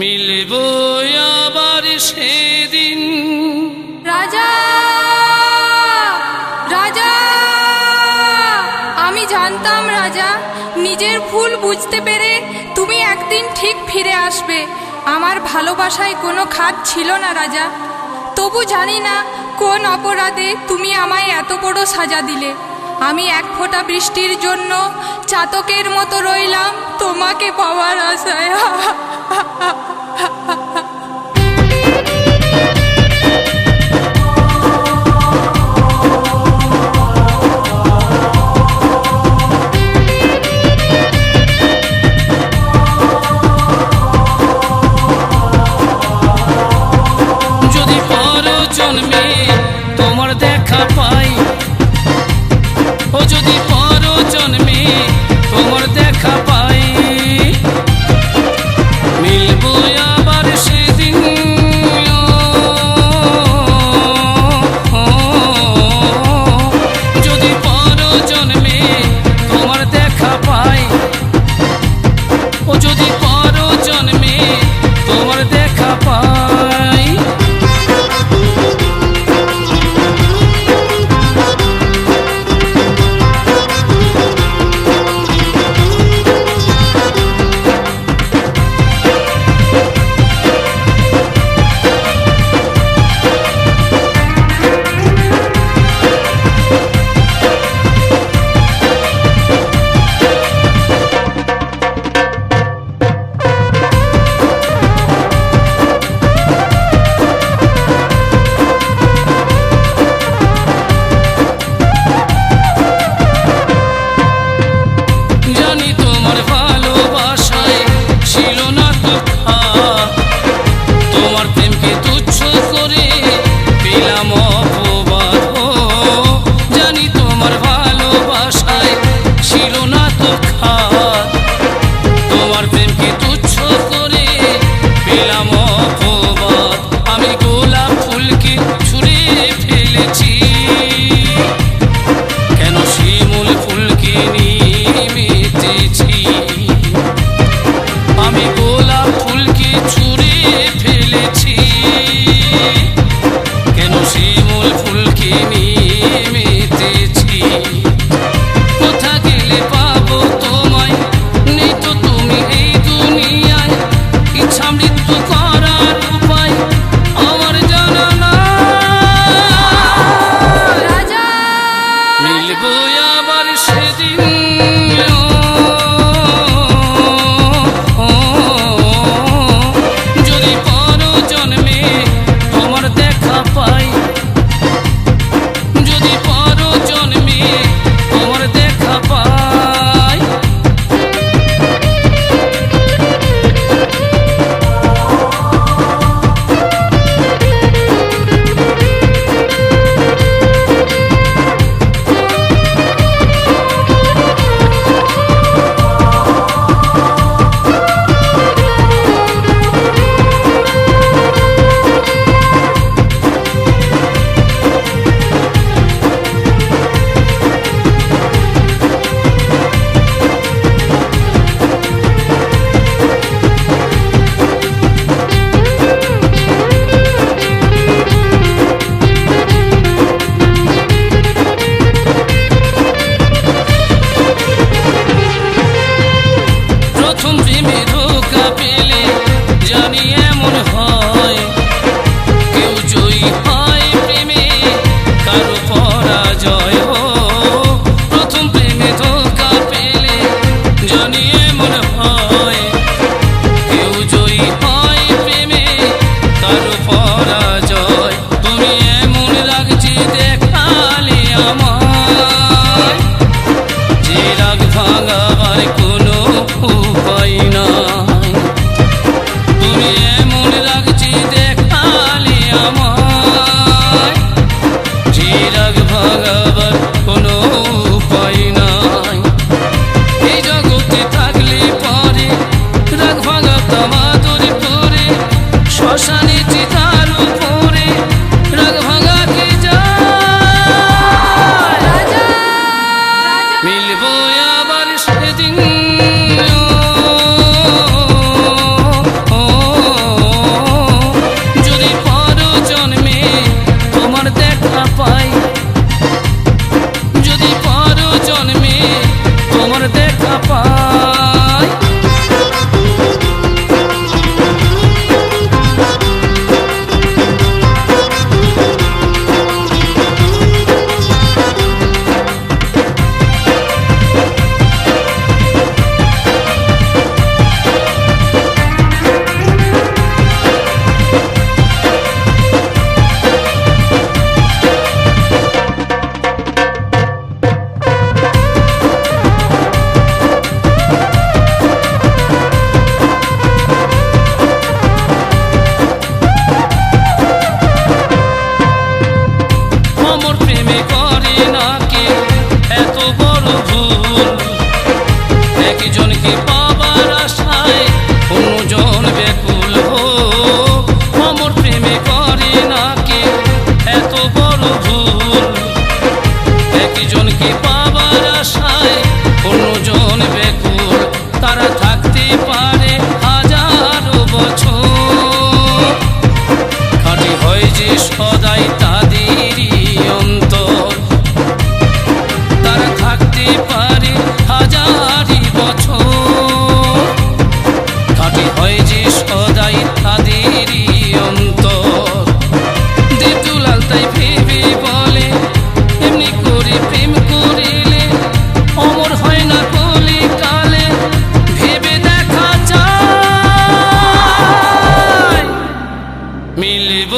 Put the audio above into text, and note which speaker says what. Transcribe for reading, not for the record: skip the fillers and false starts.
Speaker 1: মিলব আবার সেদিন।
Speaker 2: রাজা, রাজা, আমি জানতাম রাজা, নিজের ভুল বুঝতে পেরে তুমি একদিন ঠিক ফিরে আসবে। আমার ভালোবাসায় কোনো খাদ ছিল না রাজা, তবু জানি না কোন অপরাধে তুমি আমায় এত বড় সাজা দিলে। আমি এক ফোঁটা বৃষ্টির জন্য চাতকের মতো রইলাম তোমাকে পাওয়ার আশায়।
Speaker 1: যদি পর জন্মে তোমার দেখা পাই, ও যদি পর জন্মে তোমার দেখা পাই, মিলব আবার সেদিন। যদি পর জন্মে তোমার দেখা পাই, ও যদি পর জন্মে তোমার দেখা পাই। মিলব আবার পায়। অমর প্রেমে করে নাকি এত বড় ভুল, একজনকে পাবার আশায় অন্যজন ব্যাকুল হো। অমর প্রেমে করে নাকি এত বড় ভুল, একজনকে পাবার আশায় অন্যজন ব্যাকুল। তারা থাকতে পারে হাজারো বছর, খাঁটি হয় যে সদাই তাদেরই অন্তর। তারা থাকতে পারে হাজারি বছর, খাঁটি হয় যে সদাই তাদেরই অন্তর। দেবদুলাল তাই ভেবে বলে, এমনি করে প্রেম করিলে অমর হয় না কলিকালে। ভেবে দেখা যায় মিলব